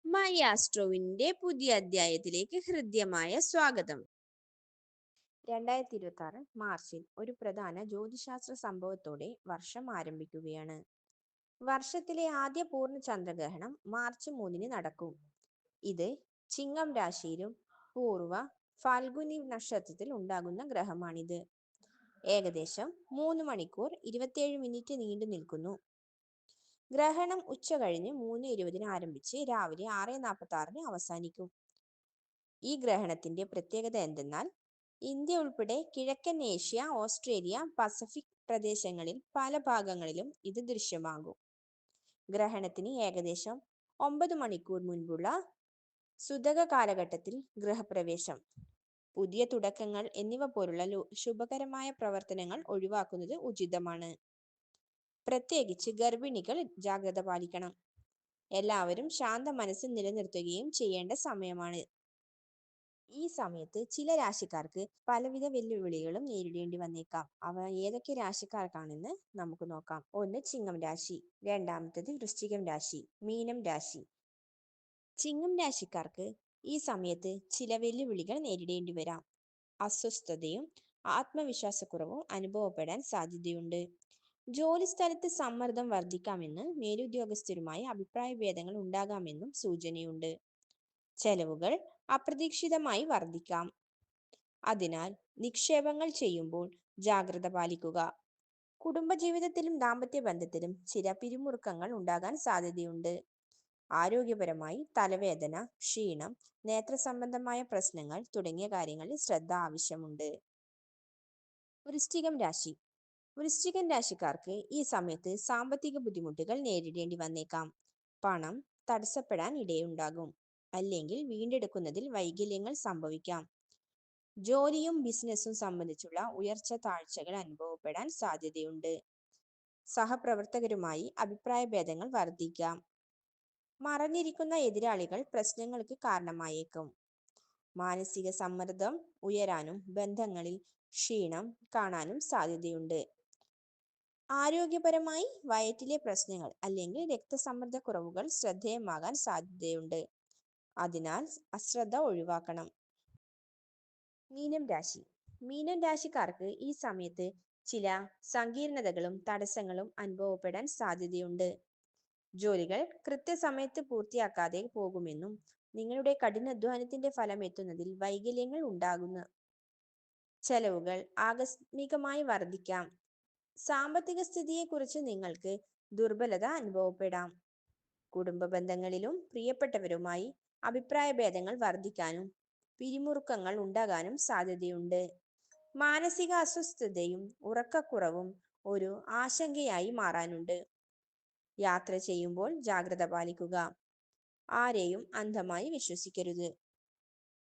My ആസ്ട്രോവിന്റെ പുതിയ അധ്യായത്തിലേക്ക് ഹൃദ്യമായ സ്വാഗതം. 2026 മാർച്ചിൽ ഒരു പ്രധാന ജ്യോതിശാസ്ത്ര സംഭവത്തോടെ വർഷം ആരംഭിക്കുകയാണ്. വർഷത്തിലെ ആദ്യ പൂർണ്ണ ചന്ദ്രഗ്രഹണം മാർച്ച് 3-ന് നടക്കും. ഇത് ചിങ്ങം രാശിയിലും പൂർവ ഫാൽഗുനി നക്ഷത്രത്തിൽ ഉണ്ടാകുന്ന ഗ്രഹമാണിത്. ഏകദേശം 3 മണിക്കൂർ 27 മിനിറ്റ് നീണ്ടു നിൽക്കുന്നു. ഗ്രഹണം ഉച്ച കഴിഞ്ഞ് 3:20-ന് ആരംഭിച്ച് രാവിലെ 6:46-ന് അവസാനിക്കും. ഈ ഗ്രഹണത്തിന്റെ പ്രത്യേകത എന്തെന്നാൽ ഇന്ത്യ ഉൾപ്പെടെ കിഴക്കൻ ഏഷ്യ, ഓസ്ട്രേലിയ, പസഫിക് പ്രദേശങ്ങളിൽ പല ഭാഗങ്ങളിലും ഇത് ദൃശ്യമാകും. ഗ്രഹണത്തിന് ഏകദേശം 9 മണിക്കൂർ മുൻപുള്ള സുതക കാലഘട്ടത്തിൽ ഗൃഹപ്രവേശം, പുതിയ തുടക്കങ്ങൾ എന്നിവ പോലുള്ള ശുഭകരമായ പ്രവർത്തനങ്ങൾ ഒഴിവാക്കുന്നത് ഉചിതമാണ്. പ്രത്യേകിച്ച് ഗർഭിണികൾ ജാഗ്രത പാലിക്കണം. എല്ലാവരും ശാന്ത മനസ്സ് നിലനിർത്തുകയും ചെയ്യേണ്ട സമയമാണ്. ഈ സമയത്ത് ചില രാശിക്കാർക്ക് പലവിധ വെല്ലുവിളികളും നേരിടേണ്ടി വന്നേക്കാം. അവ ഏതൊക്കെ രാശിക്കാർക്കാണെന്ന് നമുക്ക് നോക്കാം. 1. ചിങ്ങം രാശി. രണ്ടാമത്തേത് വൃശ്ചികം രാശി. മീനം രാശി. ചിങ്ങം രാശിക്കാർക്ക് ഈ സമയത്ത് ചില വെല്ലുവിളികൾ നേരിടേണ്ടി വരാം. അസ്വസ്ഥതയും ആത്മവിശ്വാസക്കുറവും അനുഭവപ്പെടാൻ സാധ്യതയുണ്ട്. ജോലിസ്ഥലത്ത് സമ്മർദ്ദം വർദ്ധിക്കാമെന്ന് മേലുദ്യോഗസ്ഥരുമായി അഭിപ്രായ ഭേദങ്ങൾ ഉണ്ടാകാമെന്നും സൂചനയുണ്ട്. ചെലവുകൾ അപ്രതീക്ഷിതമായി വർദ്ധിക്കാം. അതിനാൽ നിക്ഷേപങ്ങൾ ചെയ്യുമ്പോൾ ജാഗ്രത പാലിക്കുക. കുടുംബജീവിതത്തിലും ദാമ്പത്യ ബന്ധത്തിലും ചില പിരിമുറുക്കങ്ങൾ ഉണ്ടാകാൻ സാധ്യതയുണ്ട്. ആരോഗ്യപരമായി തലവേദന, ക്ഷീണം, നേത്ര സംബന്ധമായ പ്രശ്നങ്ങൾ തുടങ്ങിയ കാര്യങ്ങളിൽ ശ്രദ്ധ ആവശ്യമുണ്ട്. വൃശ്ചികം രാശി. വൃശ്ചികം രാശിക്കാർക്ക് ഈ സമയത്ത് സാമ്പത്തിക ബുദ്ധിമുട്ടുകൾ നേരിടേണ്ടി വന്നേക്കാം. പണം തടസ്സപ്പെടാൻ ഇടയുണ്ടാകും, അല്ലെങ്കിൽ വീണ്ടെടുക്കുന്നതിൽ വൈകല്യങ്ങൾ സംഭവിക്കാം. ജോലിയും ബിസിനസ്സും സംബന്ധിച്ചുള്ള ഉയർച്ച താഴ്ചകൾ അനുഭവപ്പെടാൻ സാധ്യതയുണ്ട്. സഹപ്രവർത്തകരുമായി അഭിപ്രായ ഭേദങ്ങൾ വർദ്ധിക്കാം. മറഞ്ഞിരിക്കുന്ന എതിരാളികൾ പ്രശ്നങ്ങൾക്ക് കാരണമായേക്കും. മാനസിക സമ്മർദ്ദം ഉയരാനും ബന്ധങ്ങളിൽ ക്ഷീണം കാണാനും സാധ്യതയുണ്ട്. ആരോഗ്യപരമായി വയറ്റിലെ പ്രശ്നങ്ങൾ അല്ലെങ്കിൽ രക്തസമ്മർദ്ദക്കുറവുകൾ ശ്രദ്ധേയമാകാൻ സാധ്യതയുണ്ട്. അതിനാൽ അശ്രദ്ധ ഒഴിവാക്കണം. മീനം രാശി. മീനം രാശിക്കാർക്ക് ഈ സമയത്ത് ചില സങ്കീർണതകളും തടസ്സങ്ങളും അനുഭവപ്പെടാൻ സാധ്യതയുണ്ട്. ജോലികൾ കൃത്യസമയത്ത് പൂർത്തിയാക്കാതെ പോകുമെന്നും നിങ്ങളുടെ കഠിനാധ്വാനത്തിന്റെ ഫലം എത്തുന്നതിൽ വൈകല്യങ്ങൾ ഉണ്ടാകുന്നു. ചെലവുകൾ ആകസ്മികമായി വർദ്ധിക്കാം. സാമ്പത്തിക സ്ഥിതിയെക്കുറിച്ച് നിങ്ങൾക്ക് ദുർബലത അനുഭവപ്പെടാം. കുടുംബ ബന്ധങ്ങളിലും പ്രിയപ്പെട്ടവരുമായി അഭിപ്രായ ഭേദങ്ങൾ വർദ്ധിക്കാനും പിരിമുറുക്കങ്ങൾ ഉണ്ടാകാനും സാധ്യതയുണ്ട്. മാനസിക അസ്വസ്ഥതയും ഉറക്കക്കുറവും ഒരു ആശങ്കയായി മാറാനുണ്ട്. യാത്ര ചെയ്യുമ്പോൾ ജാഗ്രത പാലിക്കുക. ആരെയും അന്ധമായി വിശ്വസിക്കരുത്.